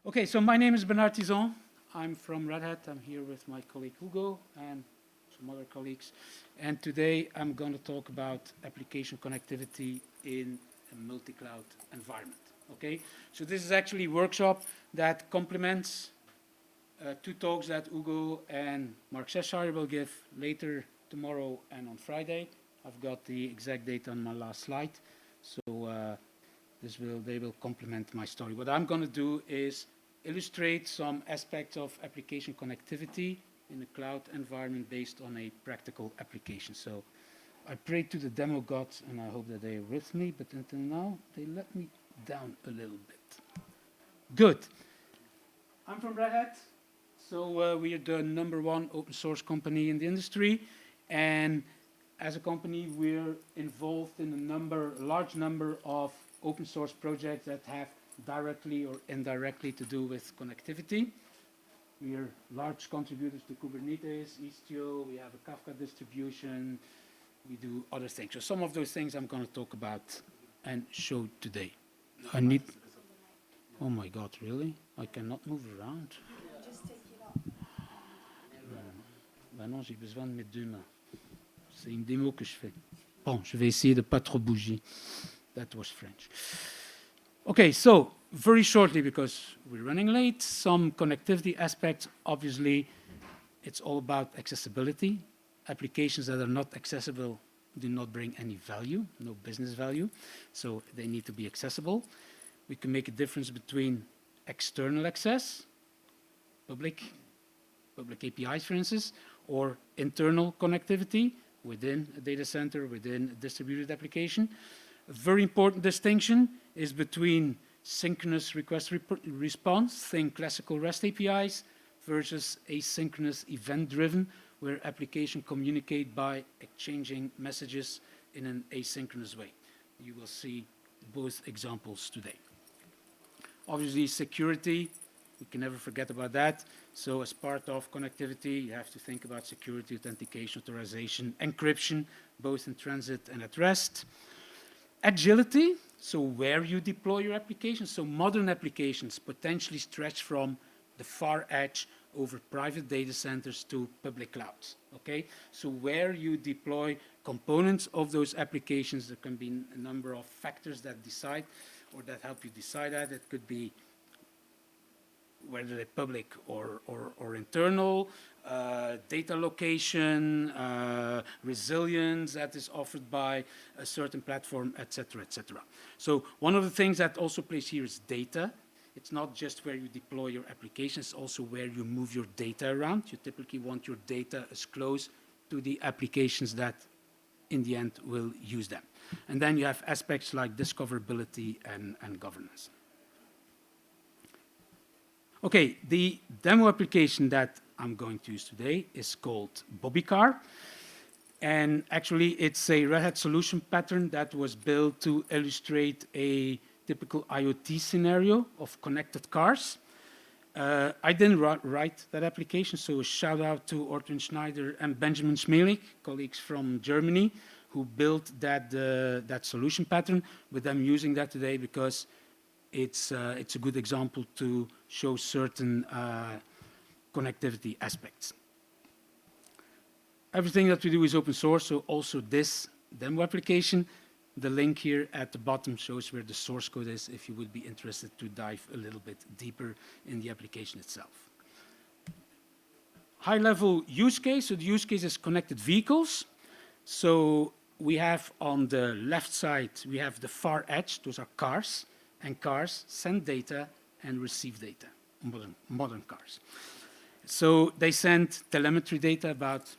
Okay, so my name is Bernard Tison. I'm from Red Hat. I'm here with my colleague Hugo and some other colleagues. And today I'm going to talk about application connectivity in a multi-cloud environment. Okay, so this is actually a workshop that complements two talks that Hugo and Mark Cheshire will give later tomorrow and on Friday. I've got the exact date on my last slide, so they will complement my story. What I'm going to do is illustrate some aspects of application connectivity in a cloud environment based on a practical application. So I pray to the demo gods and I hope that they are with me, but until now they let me down a little bit. Good. I'm from Red Hat, so we are the #1 open source company in the industry, and as a company we're involved in a large number of open source projects that have directly or indirectly to do with connectivity. We are large contributors to Kubernetes, Istio, we have a Kafka distribution, we do other things. So some of those things I'm going to talk about and show today. Oh my God, really? I cannot move around. Just take it up. Ben non, j'ai besoin de mes deux mains. C'est une démo que je fais. Bon, je vais essayer de pas trop bouger. That was French. Okay, so very shortly, because we're running late, some connectivity aspects. Obviously, it's all about accessibility. Applications that are not accessible do not bring any value, no business value, so they need to be accessible. We can make a difference between external access, public APIs, for instance, or internal connectivity within a data center, within a distributed application. A very important distinction is between synchronous request response, think classical REST APIs, versus asynchronous event-driven, where applications communicate by exchanging messages in an asynchronous way. You will see both examples today. Obviously, security, we can never forget about that. So as part of connectivity, you have to think about security, authentication, authorization, encryption, both in transit and at rest. Agility, so where you deploy your applications. So modern applications potentially stretch from the far edge over private data centers to public clouds. Okay, so where you deploy components of those applications, there can be a number of factors that decide or that help you decide that. It could be whether they're public or internal, data location, resilience that is offered by a certain platform, etc., etc. So one of the things that also plays here is data. It's not just where you deploy your application, it's also where you move your data around. You typically want your data as close to the applications that in the end will use them. And then you have aspects like discoverability and governance. Okay, the demo application that I'm going to use today is called Bobbycar. And actually, it's a Red Hat solution pattern that was built to illustrate a typical IoT scenario of connected cars. I didn't write that application, so a shout out to Ortwin Schneider and Benjamin Schmelik, colleagues from Germany, who built that solution pattern. But I'm using that today because it's a good example to show certain connectivity aspects. Everything that we do is open source, so also this demo application. The link here at the bottom shows where the source code is if you would be interested to dive a little bit deeper in the application itself. High-level use case, so the use case is connected vehicles. So we have on the left side, we have the far edge, those are cars, and cars send data and receive data, modern cars. So they send telemetry data about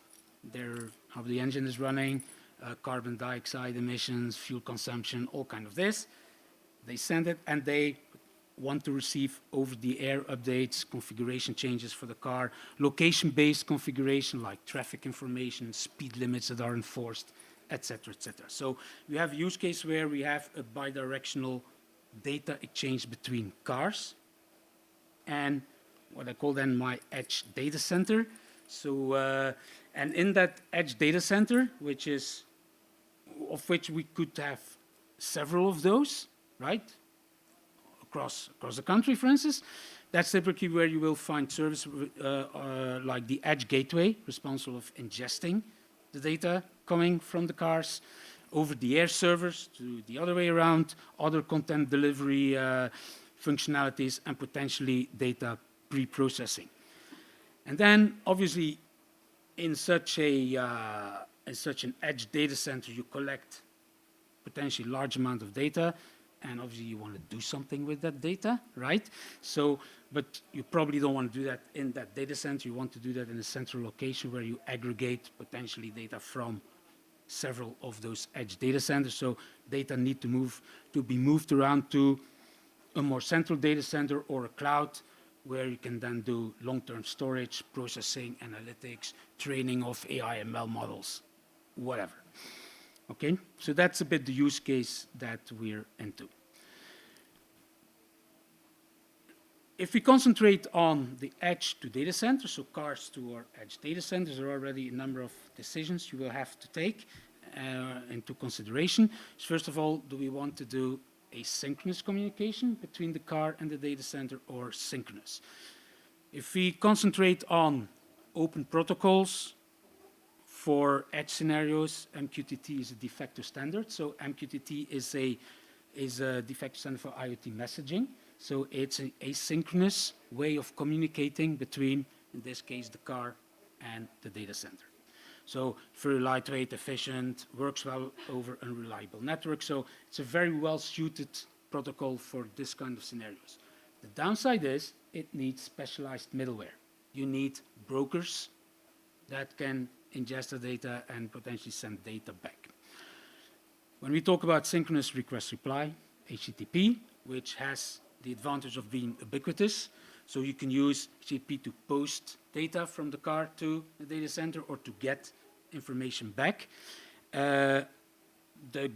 how the engine is running, carbon dioxide emissions, fuel consumption, all kind of this. They send it and they want to receive over-the-air updates, configuration changes for the car, location-based configuration like traffic information, speed limits that are enforced, etc., etc. So we have a use case where we have a bidirectional data exchange between cars and what I call then my edge data center. So, and in that edge data center, of which we could have several of those, right? across the country, for instance. That's typically where you will find service like the edge gateway, responsible for ingesting the data coming from the cars, over-the-air servers to the other way around, other content delivery functionalities, and potentially data pre-processing. And then, obviously, in such an edge data center, you collect potentially large amount of data, and obviously you want to do something with that data, right? So, but you probably don't want to do that in that data center. You want to do that in a central location where you aggregate potentially data from several of those edge data centers. So data need to be moved around to a more central data center or a cloud where you can then do long-term storage, processing, analytics, training of AI ML models, whatever. Okay, so that's a bit the use case that we're into. If we concentrate on the edge to data center, so cars to our edge data centers, there are already a number of decisions you will have to take into consideration. So first of all, do we want to do asynchronous communication between the car and the data center, or synchronous? If we concentrate on open protocols, for edge scenarios, MQTT is a de facto standard. So MQTT is a de facto standard for IoT messaging. So it's an asynchronous way of communicating between, in this case, the car and the data center. So very lightweight, efficient, works well over unreliable networks. So it's a very well-suited protocol for this kind of scenarios. The downside is it needs specialized middleware. You need brokers that can ingest the data and potentially send data back. When we talk about synchronous request-reply, HTTP, which has the advantage of being ubiquitous, so you can use HTTP to post data from the car to the data center or to get information back. The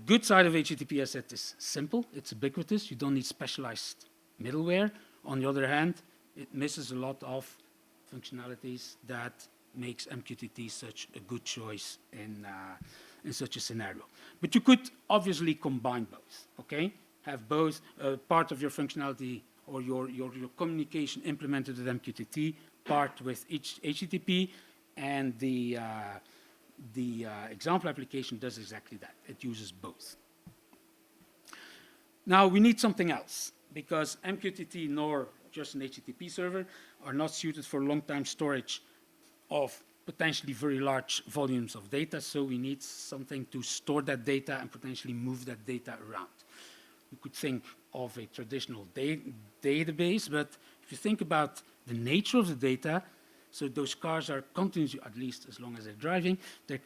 good side of HTTP, as I said, is simple. It's ubiquitous. You don't need specialized middleware. On the other hand, it misses a lot of functionalities that makes MQTT such a good choice in such a scenario. But you could obviously combine both, okay? Have both part of your functionality or your communication implemented with MQTT, part with HTTP, and the example application does exactly that. It uses both. Now, we need something else, because MQTT nor just an HTTP server are not suited for long-time storage of potentially very large volumes of data, so we need something to store that data and potentially move that data around. You could think of a traditional database, but if you think about the nature of the data, so those cars are continuously, at least as long as they're driving, they're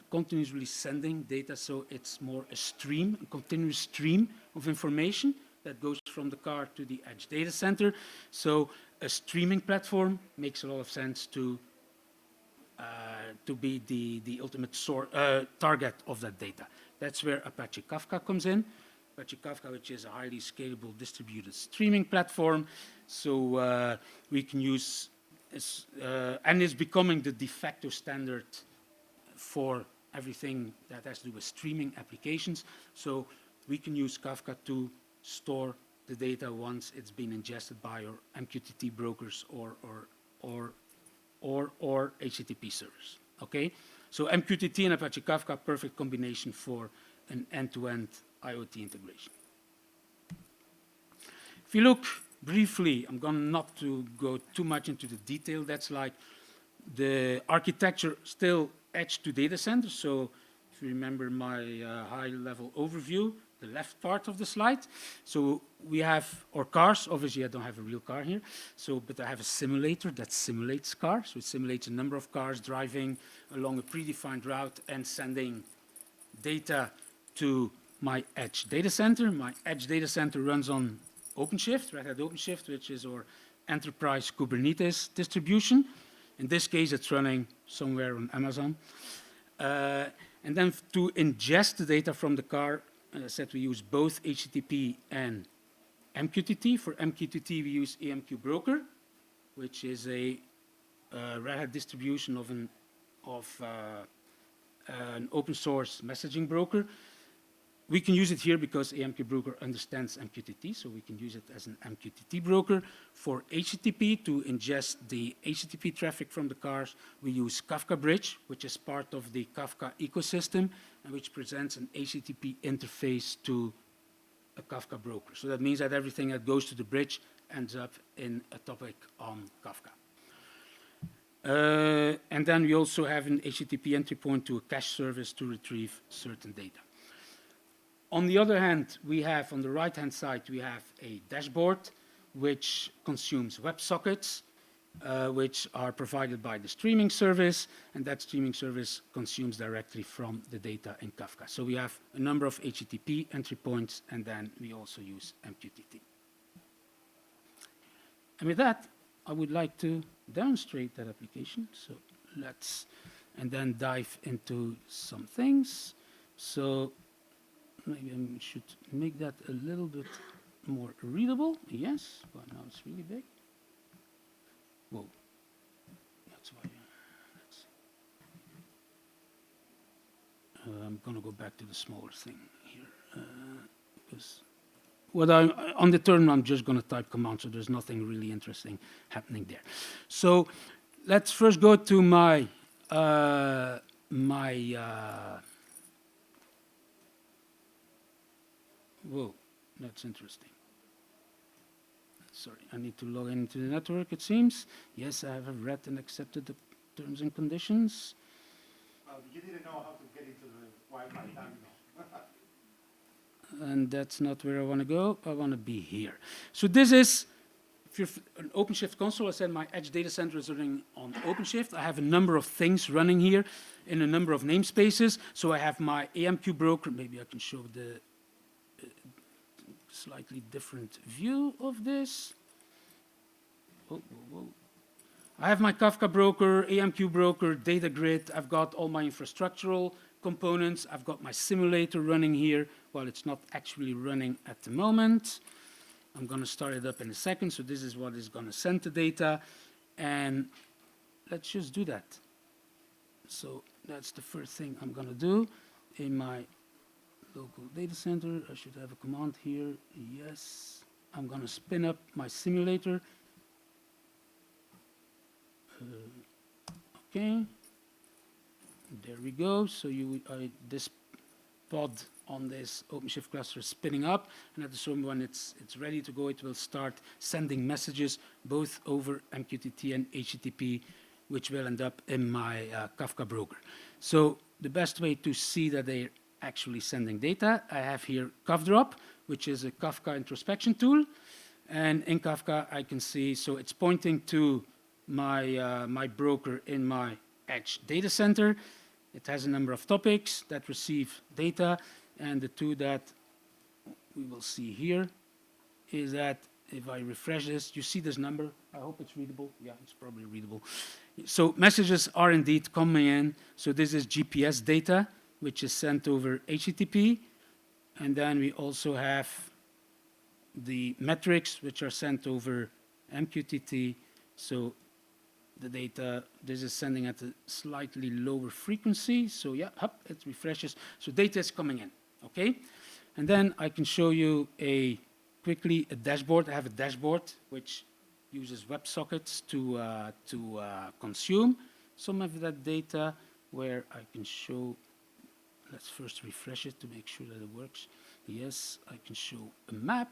continuously sending data, so it's more a stream, a continuous stream of information that goes from the car to the edge data center. So a streaming platform makes a lot of sense to be the ultimate target of that data. That's where Apache Kafka comes in. Apache Kafka, which is a highly scalable distributed streaming platform. So we can use, and is becoming the de facto standard for everything that has to do with streaming applications. So we can use Kafka to store the data once it's been ingested by our MQTT brokers or HTTP servers, okay? So MQTT and Apache Kafka, perfect combination for an end-to-end IoT integration. If you look briefly, I'm going not to go too much into the detail, that's like the architecture still edge to data center. So if you remember my high-level overview, the left part of the slide. So we have our cars. Obviously, I don't have a real car here. So, but I have a simulator that simulates cars. So it simulates a number of cars driving along a predefined route and sending data to my edge data center. My edge data center runs on OpenShift, Red Hat OpenShift, which is our enterprise Kubernetes distribution. In this case, it's running somewhere on Amazon. And then to ingest the data from the car, as I said, we use both HTTP and MQTT. For MQTT, we use AMQ Broker, which is a Red Hat distribution of an open source messaging broker. we can use it here because AMQ broker understands MQTT, so we can use it as an MQTT broker. For HTTP, to ingest the HTTP traffic from the cars, we use Kafka Bridge, which is part of the Kafka ecosystem, and which presents an HTTP interface to a Kafka broker. So that means that everything that goes to the bridge ends up in a topic on Kafka. And then we also have an HTTP entry point to a cache service to retrieve certain data. On the other hand, we have, on the right-hand side, we have a dashboard which consumes WebSockets, which are provided by the streaming service, and that streaming service consumes directly from the data in Kafka. So we have a number of HTTP entry points, and then we also use MQTT. And with that, I would like to demonstrate that application. So let's, and then dive into some things. So maybe I should make that a little bit more readable. Yes, but now it's really big. Whoa, that's why. I'm going to go back to the smaller thing here because on the terminal I'm just going to type command, so there's nothing really interesting happening there. So let's first go to my whoa, that's interesting. Sorry, I need to log into the network, it seems. Yes, I have read and accepted the terms and conditions. Well, you didn't know how to get into the Wi-Fi terminal. And that's not where I want to go. I want to be here. So this is, if you're an OpenShift console, I said my Edge data center is running on OpenShift. I have a number of things running here in a number of namespaces. So I have my AMQ broker. Maybe I can show the slightly different view of this. Whoa, whoa, whoa. I have my Kafka broker, AMQ broker, data grid. I've got all my infrastructural components. I've got my simulator running here. Well, it's not actually running at the moment. I'm going to start it up in a second. So this is what is going to send the data. And let's just do that. So that's the first thing I'm going to do in my local data center. I should have a command here. Yes. I'm going to spin up my simulator. Okay. There we go. So this pod on this OpenShift cluster is spinning up, and at the same when it's ready to go, it will start sending messages both over MQTT and HTTP, which will end up in my Kafka broker. So the best way to see that they're actually sending data, I have here KafDrop, which is a Kafka introspection tool, and in Kafka I can see, so it's pointing to my my broker in my Edge data center. It has a number of topics that receive data, and the two that we will see here is that if I refresh this, you see this number. I hope it's readable. Yeah, it's probably readable. So messages are indeed coming in. So this is GPS data, which is sent over HTTP. And then we also have the metrics, which are sent over MQTT. So the data, this is sending at a slightly lower frequency. So yeah, up, it refreshes. So data is coming in, okay? And then I can show you quickly a dashboard. I have a dashboard which uses WebSockets to consume some of that data, where I can show, let's first refresh it to make sure that it works. Yes, I can show a map.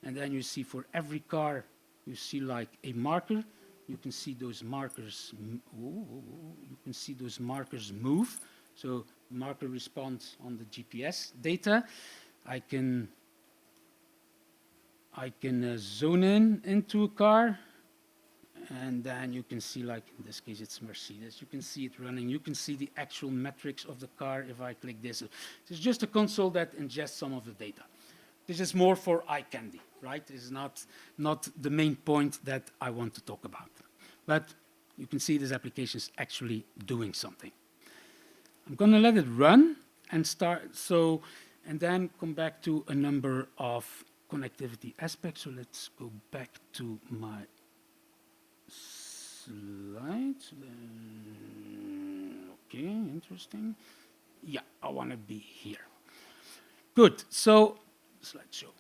And then you see for every car, you see like a marker. You can see those markers. You can see those markers move. So marker responds on the GPS data. I can zone in into a car, and then you can see, like in this case, it's Mercedes. You can see it running. You can see the actual metrics of the car if I click this. It's just a console that ingests some of the data. This is more for eye candy, right? This is not the main point that I want to talk about. But you can see this application is actually doing something. I'm going to let it run and start, and then come back to a number of connectivity aspects. So let's go back to my slides. Okay, interesting. Yeah, I want to be here. Good. So, slideshow.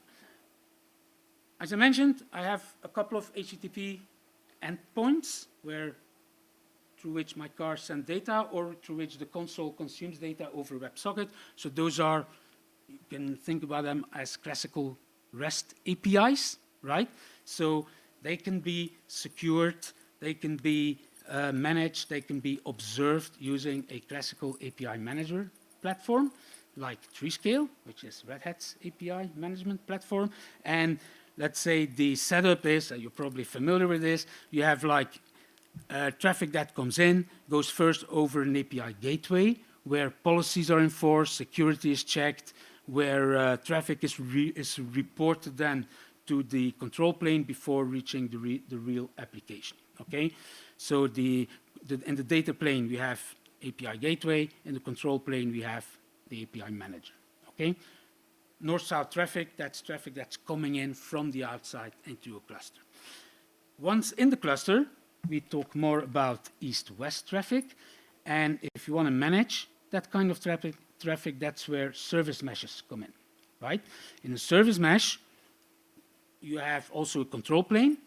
As I mentioned, I have a couple of HTTP endpoints through which my car sends data or through which the console consumes data over WebSocket. So those are, you can think about them as classical REST APIs, right? So they can be secured, they can be managed, they can be observed using a classical API manager platform like Treescale, which is Red Hat's API management platform. And let's say the setup is, you're probably familiar with this, you have like traffic that comes in, goes first over an API gateway where policies are enforced, security is checked, where traffic is reported then to the control plane before reaching the real application, okay? So in the data plane, we have API gateway. In the control plane, we have the API manager, okay? North-south traffic that's coming in from the outside into a cluster. Once in the cluster, we talk more about east-west traffic. And if you want to manage that kind of traffic, that's where service meshes come in, right? In a service mesh, you have also a control plane,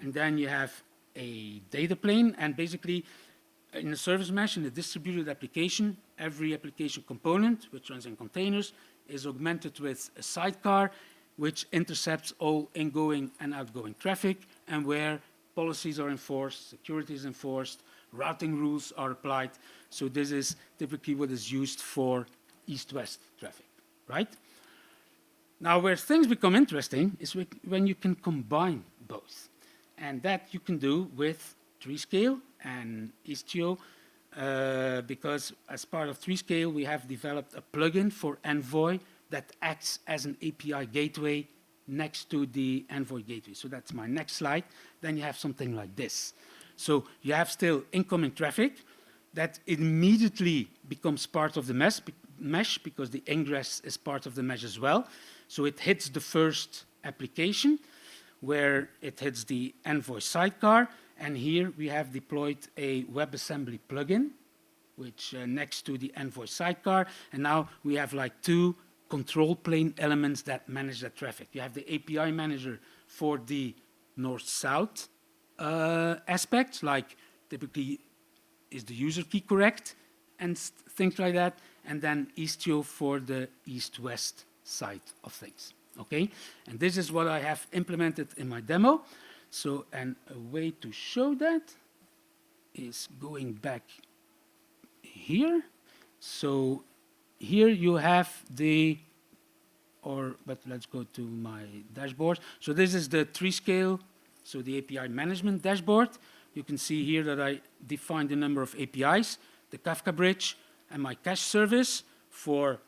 and then you have a data plane. And basically, in a service mesh, in a distributed application, every application component, which runs in containers, is augmented with a sidecar, which intercepts all ingoing and outgoing traffic, and where policies are enforced, security is enforced, routing rules are applied. So this is typically what is used for east-west traffic, right? Now, where things become interesting is when you can combine both. And that you can do with Treescale and Istio, because as part of Treescale, we have developed a plugin for Envoy that acts as an API gateway next to the Envoy gateway. So that's my next slide. Then you have something like this. So you have still incoming traffic that immediately becomes part of the mesh because the ingress is part of the mesh as well. So it hits the first application where it hits the Envoy sidecar. And here we have deployed a WebAssembly plugin, which next to the Envoy sidecar. And now we have like two control plane elements that manage that traffic. You have the API manager for the north-south aspects, like typically is the user key correct and things like that. And then Istio for the east-west side of things. Okay, and this is what I have implemented in my demo. So, and a way to show that is going back here. So here you have but let's go to my dashboard. So this is the Treescale, so the API management dashboard. You can see here that I defined a number of APIs, the Kafka bridge, and my cache service for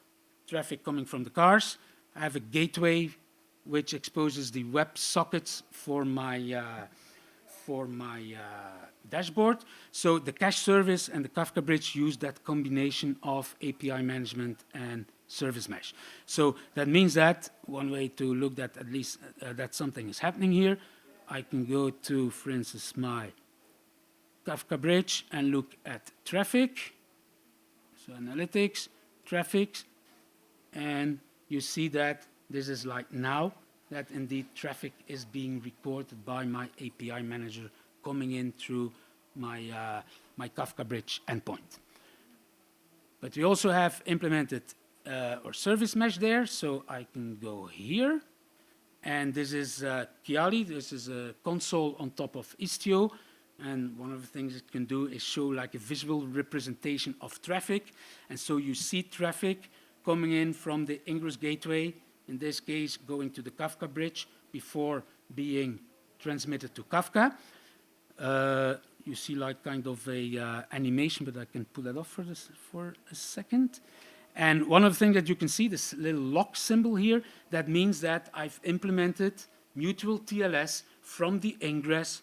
traffic coming from the cars. I have a gateway which exposes the web sockets for my dashboard. So the cache service and the Kafka bridge use that combination of API management and service mesh. So that means that one way to look at least that something is happening here, I can go to, for instance, my Kafka bridge and look at traffic. So analytics, traffic, and you see that this is like now that indeed traffic is being recorded by my API manager coming in through my, my Kafka bridge endpoint. But we also have implemented our service mesh there, so I can go here. And this is Kiali. This is a console on top of Istio. And one of the things it can do is show like a visual representation of traffic. And so you see traffic coming in from the ingress gateway, in this case going to the Kafka bridge before being transmitted to Kafka. You see like kind of a animation, but I can pull that off for a second. And one of the things that you can see, this little lock symbol here, that means that I've implemented mutual TLS from the ingress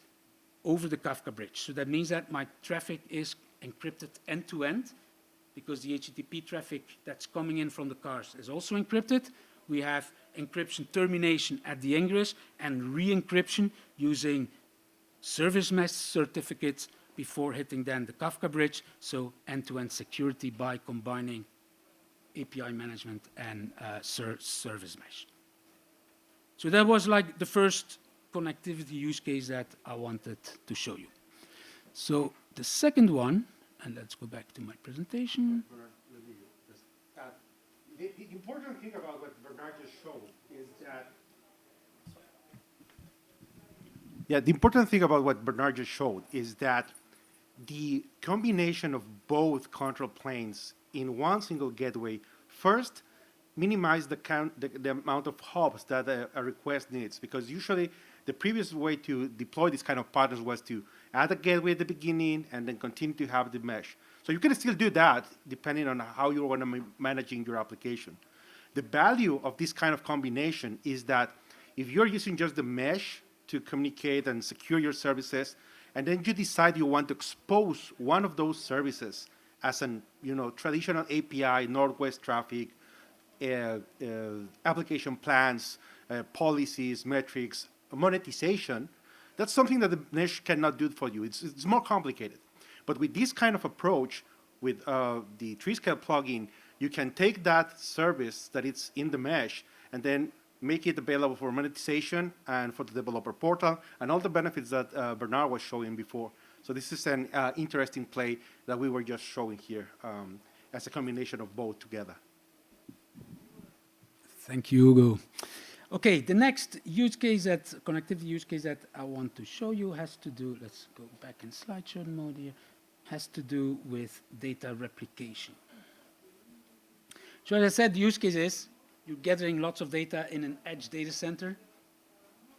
over the Kafka bridge. So that means that my traffic is encrypted end-to-end, because the HTTP traffic that's coming in from the cars is also encrypted. We have encryption termination at the ingress and re-encryption using service mesh certificates before hitting then the Kafka bridge. So end-to-end security by combining API management and service mesh. So that was like the first connectivity use case that I wanted to show you. So the second one, and let's go back to my presentation. The important thing about what Bernard just showed is that the important thing about what Bernard just showed is that the combination of both control planes in one single gateway first minimize the amount of hops that a request needs, because usually the previous way to deploy this kind of patterns was to add a gateway at the beginning and then continue to have the mesh. So you can still do that depending on how you want to be managing your application. The value of this kind of combination is that if you're using just the mesh to communicate and secure your services, and then you decide you want to expose one of those services as an traditional API, Northwest traffic, application plans, policies, metrics, monetization, that's something that the mesh cannot do for you. It's more complicated. But with this kind of approach, with the TreeScale plugin, you can take that service that it's in the mesh and then make it available for monetization and for the developer portal and all the benefits that Bernard was showing before. So this is an interesting play that we were just showing here as a combination of both together. Thank you, Hugo. Okay, the next use case, connectivity use case that I want to show you has to do, let's go back in slideshow mode here, has to do with data replication. So as I said, the use case is you're gathering lots of data in an edge data center.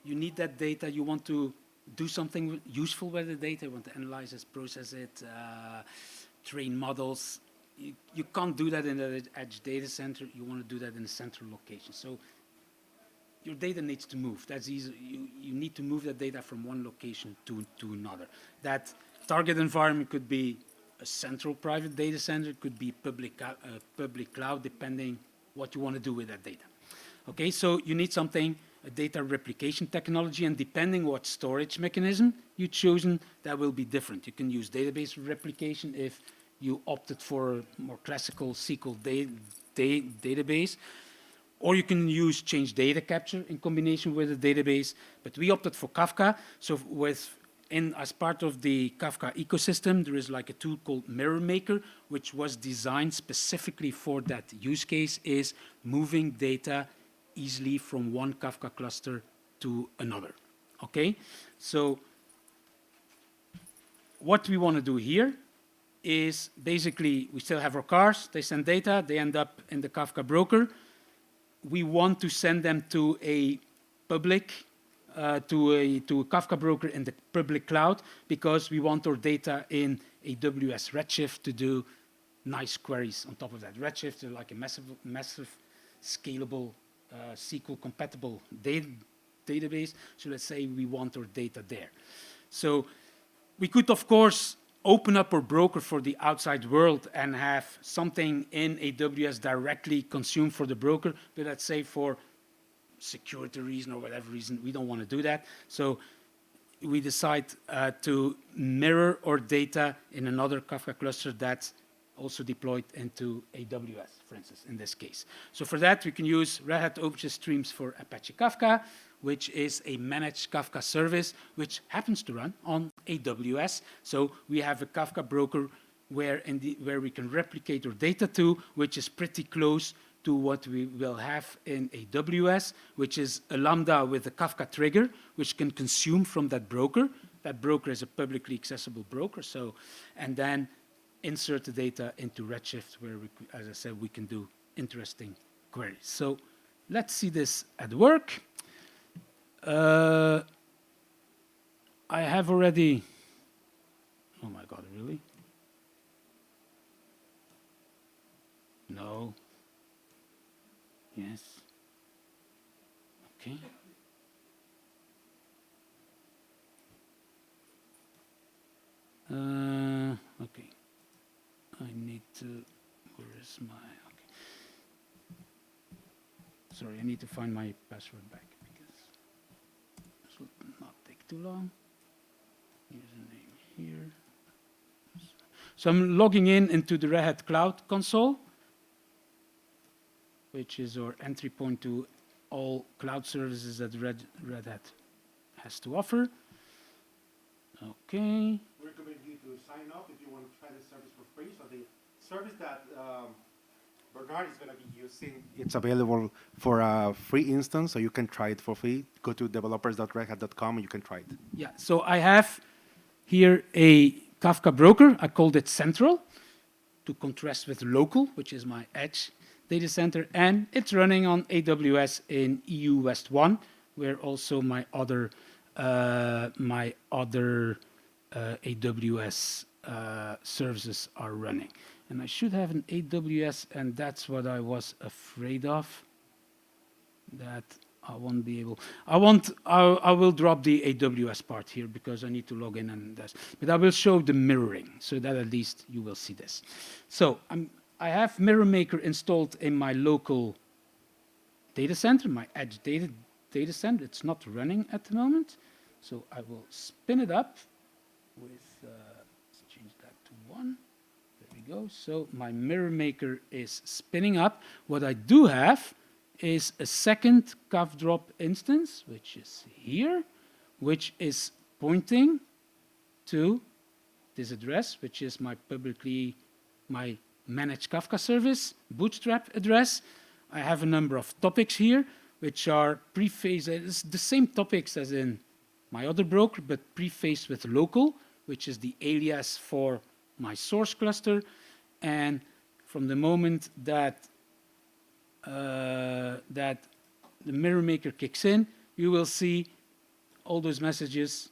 You need that data. You want to do something useful with the data. You want to analyze it, process it, train models. You can't do that in an edge data center. You want to do that in a central location. So your data needs to move. That's easy. You need to move that data from one location to another. That target environment could be a central private data center. It could be public cloud, depending what you want to do with that data. Okay, so you need something, a data replication technology, and depending what storage mechanism you've chosen, that will be different. You can use database replication if you opted for a more classical SQL database, or you can use change data capture in combination with a database, but we opted for Kafka. So as part of the Kafka ecosystem, there is like a tool called Mirror Maker, which was designed specifically for that use case, is moving data easily from one Kafka cluster to another. Okay, so what we want to do here is basically we still have our cars, they send data, they end up in the Kafka broker. We want to send them to a public to a Kafka broker in the public cloud, because we want our data in AWS Redshift to do nice queries on top of that. Redshift is like a massive scalable SQL compatible database. So let's say we want our data there. So we could, of course, open up our broker for the outside world and have something in AWS directly consumed for the broker. But let's say for security reason or whatever reason, we don't want to do that. So we decide to mirror our data in another Kafka cluster that's also deployed into AWS, for instance, in this case. So for that, we can use Red Hat OpenShift Streams for Apache Kafka, which is a managed Kafka service, which happens to run on AWS. So we have a Kafka broker where we can replicate our data to, which is pretty close to what we will have in AWS, which is a Lambda with a Kafka trigger, which can consume from that broker. That broker is a publicly accessible broker. So, and then insert the data into Redshift, where, as I said, we can do interesting queries. So let's see this at work. I have already, oh my God, really? No. Yes. Okay. Okay. I need to, where is my, okay. Sorry, I need to find my password back because this will not take too long. Username here. So I'm logging into the Red Hat Cloud console. which is our entry point to all cloud services that Red Hat has to offer. Okay. We recommend you to sign up if you want to try the service for free. So the service that Bernard is going to be using, it's available for a free instance, so you can try it for free. Go to developers.redhat.com and you can try it. Yeah, so I have here a Kafka broker. I called it Central to contrast with Local, which is my edge data center, and it's running on AWS in EU West 1, where also my other AWS services are running. And I should have an AWS, and that's what I was afraid of, that I won't be able. I will drop the AWS part here because I need to log in and this. But I will show the mirroring so that at least you will see this. So I have Mirror Maker installed in my local data center, my edge data center. It's not running at the moment. So I will spin it up with, let's change that to 1. There we go. So my Mirror Maker is spinning up. What I do have is a second Kaf drop instance, which is here, which is pointing to this address, which is my my managed Kafka service, bootstrap address. I have a number of topics here, which are prefaced. It's the same topics as in my other broker, but prefaced with local, which is the alias for my source cluster. And from the moment that that the Mirror Maker kicks in, you will see all those messages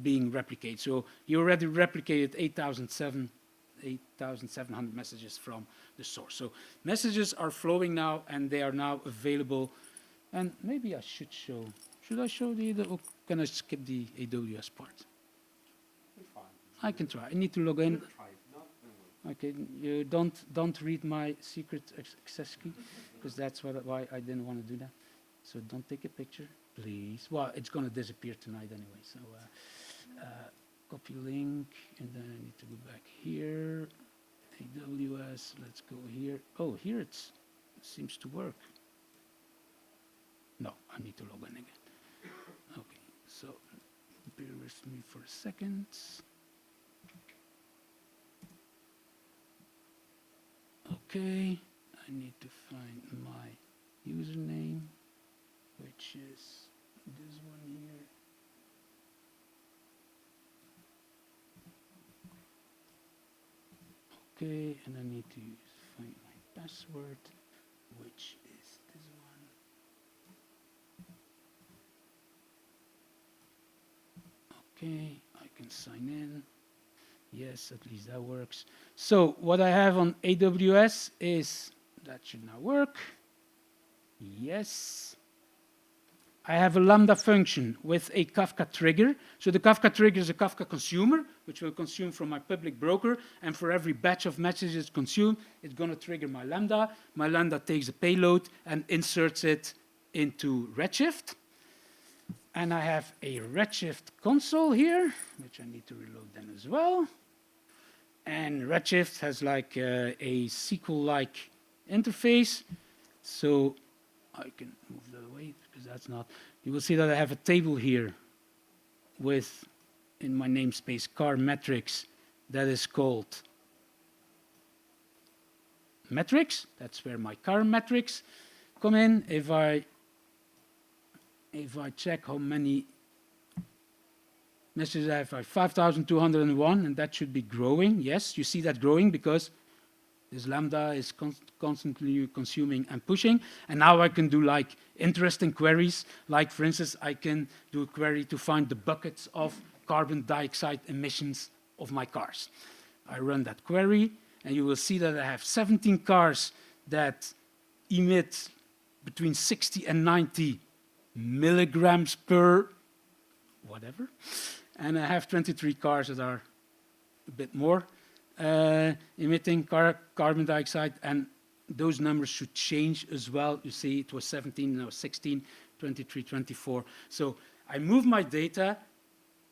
being replicated. So you already replicated 8,700 messages from the source. So messages are flowing now, and they are now available. And maybe I should show. Should I show or can I skip the AWS part? I can try. I need to log in. Okay, you don't read my secret access key, because that's why I didn't want to do that. So don't take a picture, please. Well, it's going to disappear tonight anyway. So copy link, and then I need to go back here. AWS, let's go here. Oh, here it seems to work. No, I need to log in again. Okay, so bear with me for a second. Okay, I need to find my username, which is this one here. Okay, and I need to find my password, which is this one. Okay, I can sign in. Yes, at least that works. So what I have on AWS is, that should now work. Yes. I have a Lambda function with a Kafka trigger. So the Kafka trigger is a Kafka consumer, which will consume from my public broker. And for every batch of messages consumed, it's going to trigger my Lambda. My Lambda takes a payload and inserts it into Redshift. And I have a Redshift console here, which I need to reload then as well. And Redshift has like a SQL-like interface. So I can move that away because that's not. You will see that I have a table here with, in my namespace, car metrics that is called metrics. That's where my car metrics come in. If I check how many messages I have, 5,201, and that should be growing. Yes, you see that growing because this Lambda is constantly consuming and pushing. And now I can do like interesting queries. Like, for instance, I can do a query to find the buckets of carbon dioxide emissions of my cars. I run that query, and you will see that I have 17 cars that emit between 60 and 90 milligrams per whatever. And I have 23 cars that are a bit more emitting carbon dioxide, and those numbers should change as well. You see it was 17, now 16, 23, 24. So I move my data,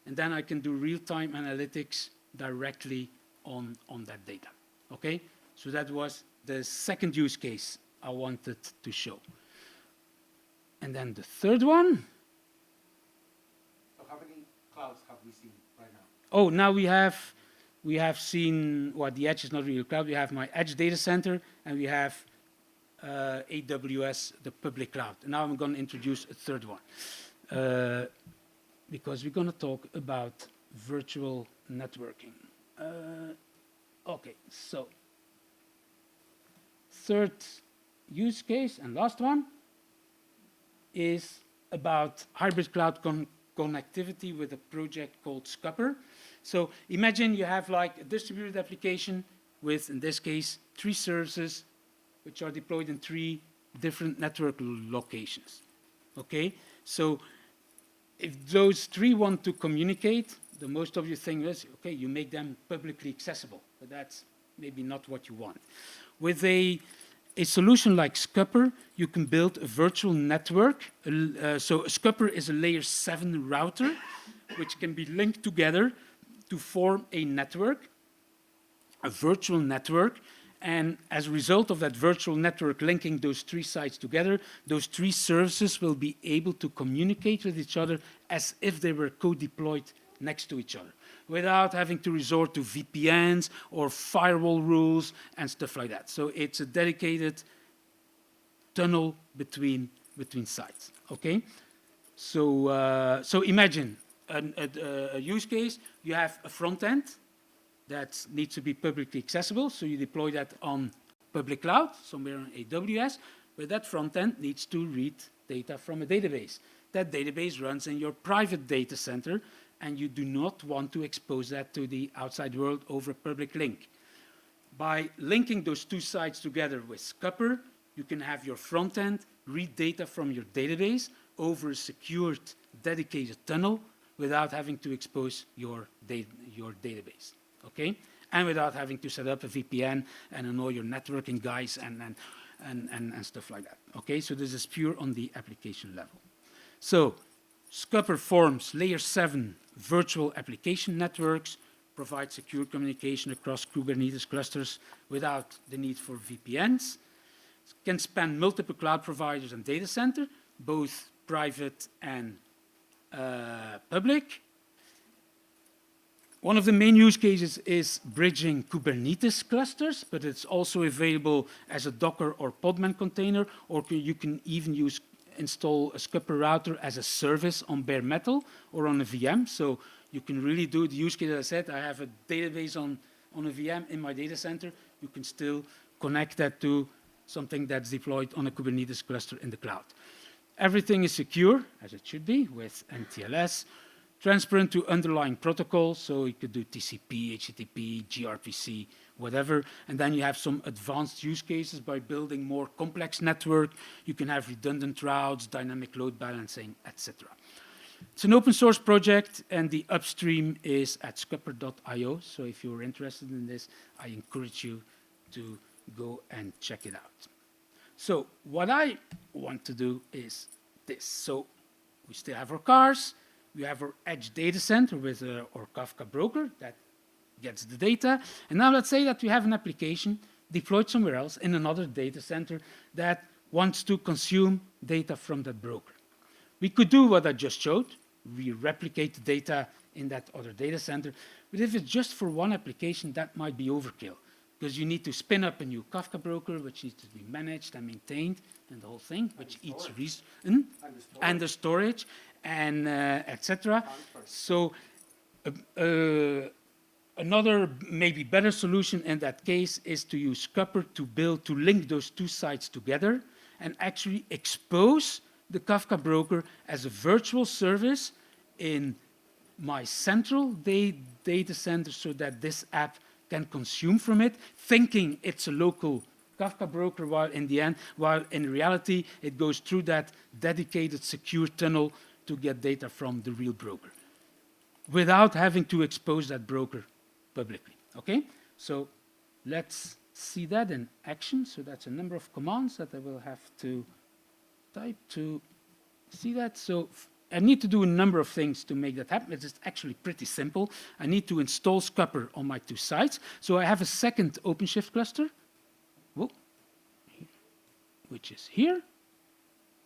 and then I can do real-time analytics directly on that data. Okay? So that was the second use case I wanted to show. And then the third one. So how many clouds have we seen right now? Oh, now we have seen, well, the edge is not really a cloud. We have my edge data center, and we have AWS, the public cloud. And now I'm going to introduce a third one, because we're going to talk about virtual networking. Okay, so third use case and last one is about hybrid cloud connectivity with a project called Skupper. So imagine you have like a distributed application with, in this case, 3 services which are deployed in 3 different network locations. Okay, so if those 3 want to communicate, the most obvious thing is, okay, you make them publicly accessible, but that's maybe not what you want. With a solution like Skupper, you can build a virtual network. So Skupper is a layer 7 router, which can be linked together to form a network, a virtual network. And as a result of that virtual network linking those 3 sites together, those 3 services will be able to communicate with each other as if they were co-deployed next to each other, without having to resort to VPNs or firewall rules and stuff like that. So it's a dedicated tunnel between sites. Okay, so so imagine a use case. You have a front end that needs to be publicly accessible, so you deploy that on public cloud somewhere on AWS, but that front end needs to read data from a database. That database runs in your private data center, and you do not want to expose that to the outside world over a public link. By linking those 2 sites together with Skupper, you can have your front end read data from your database over a secured, dedicated tunnel without having to expose your database, okay? And without having to set up a VPN and annoy your networking guys and stuff like that, okay? So this is pure on the application level. So Skupper forms layer 7 virtual application networks, provides secure communication across Kubernetes clusters without the need for VPNs, can span multiple cloud providers and data center, both private and public. One of the main use cases is bridging Kubernetes clusters, but it's also available as a Docker or Podman container, or you can even install a Skupper router as a service on bare metal or on a VM. So you can really do the use case that I said. I have a database on a VM in my data center. You can still connect that to something that's deployed on a Kubernetes cluster in the cloud. Everything is secure, as it should be, with MTLS, transparent to underlying protocols, so you could do TCP, HTTP, gRPC, whatever, and then you have some advanced use cases by building more complex network. You can have redundant routes, dynamic load balancing, etc. It's an open source project, and the upstream is at Skupper.io, so if you're interested in this, I encourage you to go and check it out. So what I want to do is this. So we still have our cars, we have our edge data center with our Kafka broker that gets the data. And now let's say that we have an application deployed somewhere else in another data center that wants to consume data from that broker. We could do what I just showed. We replicate the data in that other data center. But if it's just for one application, that might be overkill, because you need to spin up a new Kafka broker, which needs to be managed and maintained, and the whole thing, which eats resources, and the storage, and etc. So another maybe better solution in that case is to use Skupper to link those 2 sites together and actually expose the Kafka broker as a virtual service in my central data center, so that this app can consume from it, thinking it's a local Kafka broker, while in reality it goes through that dedicated secure tunnel to get data from the real broker, without having to expose that broker publicly. Okay, so let's see that in action. So that's a number of commands that I will have to type to see that. So I need to do a number of things to make that happen. It's actually pretty simple. I need to install Skupper on my 2 sites. So I have a second OpenShift cluster. whoa, which is here.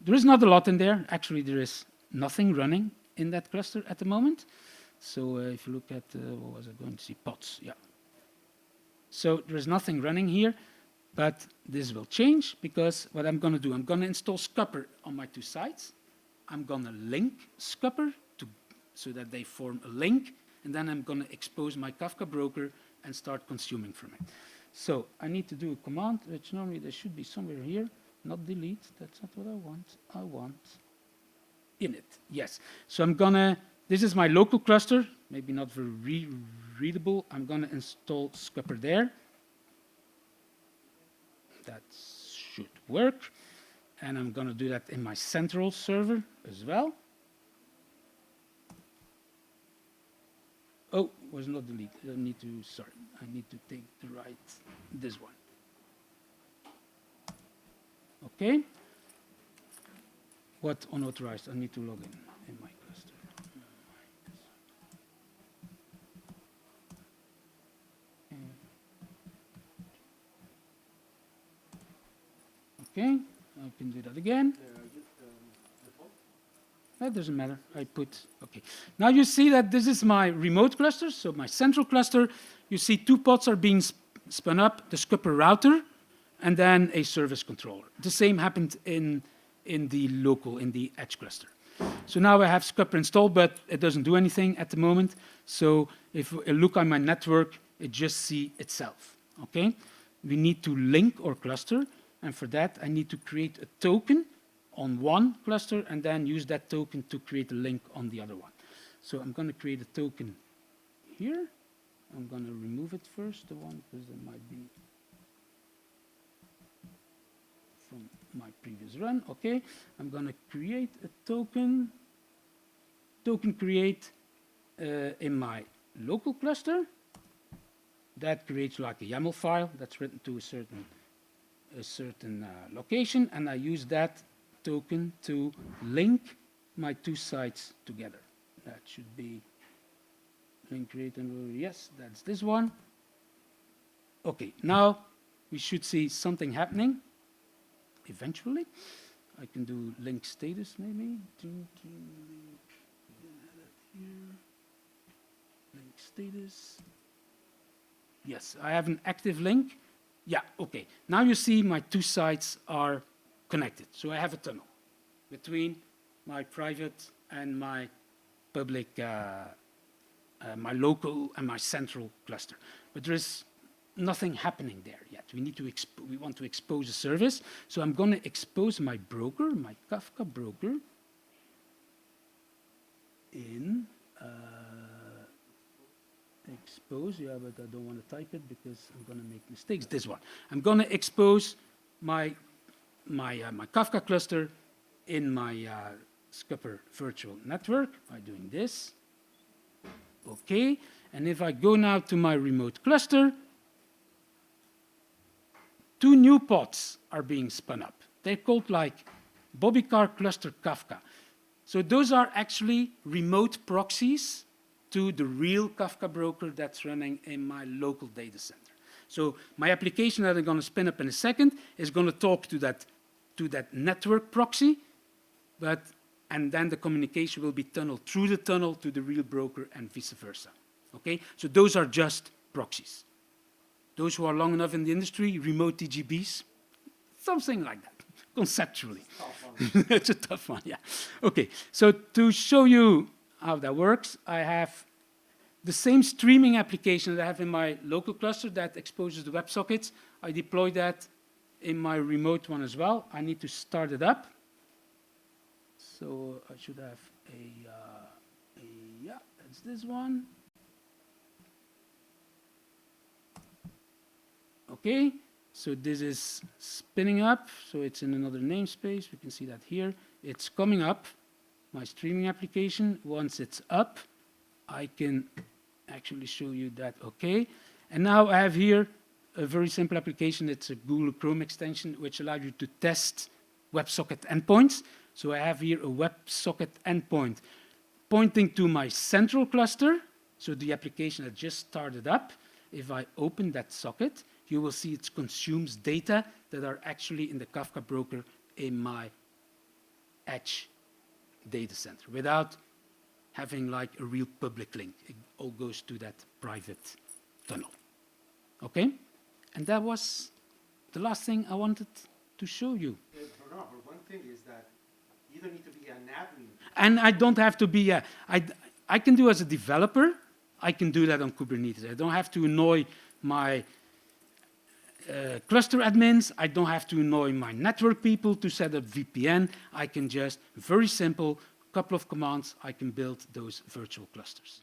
There is not a lot in there. Actually, there is nothing running in that cluster at the moment. So if you look at, what was I going to see? Pods, yeah. So there is nothing running here, but this will change because what I'm going to do, I'm going to install Skupper on my two sides. I'm going to link Skupper so that they form a link, and then I'm going to expose my Kafka broker and start consuming from it. So I need to do a command, which normally there should be somewhere here. Not delete, that's not what I want. I want init, yes. So I'm gonna, this is my local cluster, maybe not very readable. I'm gonna install Skupper there. That should work. And I'm gonna do that in my central server as well. Oh, was not deleted. I need to, sorry, I need to take the right, this one. Okay. What unauthorized? I need to log in my cluster. Okay, I can do that again. That doesn't matter. I put, okay. Now you see that this is my remote cluster, so my central cluster. You see two pods are being spun up, the Skupper router, and then a service controller. The same happened in the local, in the edge cluster. So now I have Skupper installed, but it doesn't do anything at the moment. So if I look on my network, it just sees itself, okay? We need to link our cluster, and for that, I need to create a token on one cluster and then use that token to create a link on the other one. So I'm going to create a token here. I'm going to remove it first, the one, because there might be from my previous run. Okay, I'm going to create a token create in my local cluster. That creates like a YAML file that's written to a certain location, and I use that token to link my two sites together. That should be link create and yes, that's this one. Okay, now we should see something happening. Eventually, I can do link status maybe. Link status. Yes, I have an active link. Yeah, okay. Now you see my two sites are connected. So I have a tunnel between my private and my public, my local and my central cluster. But there is nothing happening there yet. We want to expose a service. So I'm going to expose my broker, my Kafka broker, in expose. Yeah, but I don't want to type it because I'm going to make mistakes. This one. I'm going to expose my Kafka cluster in my Skupper virtual network by doing this. Okay. And if I go now to my remote cluster, two new pods are being spun up. They're called like Bobbycar cluster Kafka. So those are actually remote proxies to the real Kafka broker that's running in my local data center. So my application that I'm going to spin up in a second is going to talk to that network proxy, and then the communication will be tunneled through the tunnel to the real broker and vice versa. Okay, so those are just proxies. Those who are long enough in the industry, remote TGBs, something like that, conceptually. It's a tough one, yeah. Okay, so to show you how that works, I have the same streaming application that I have in my local cluster that exposes the WebSockets. I deploy that in my remote one as well. I need to start it up. So I should have yeah, that's this one. Okay, so this is spinning up, so it's in another namespace. We can see that here. It's coming up, my streaming application. Once it's up, I can actually show you that, okay. And now I have here a very simple application. It's a Google Chrome extension, which allows you to test WebSocket endpoints. So I have here a WebSocket endpoint pointing to my central cluster, so the application that just started up. If I open that socket, you will see it consumes data that are actually in the Kafka broker in my edge data center without having like a real public link. It all goes to that private tunnel. Okay? And that was the last thing I wanted to show you. But one thing is that you don't need to be an admin. And I don't have to be I can do as a developer, I can do that on Kubernetes. I don't have to annoy my cluster admins. I don't have to annoy my network people to set up VPN. I can just, very simple, couple of commands, I can build those virtual clusters.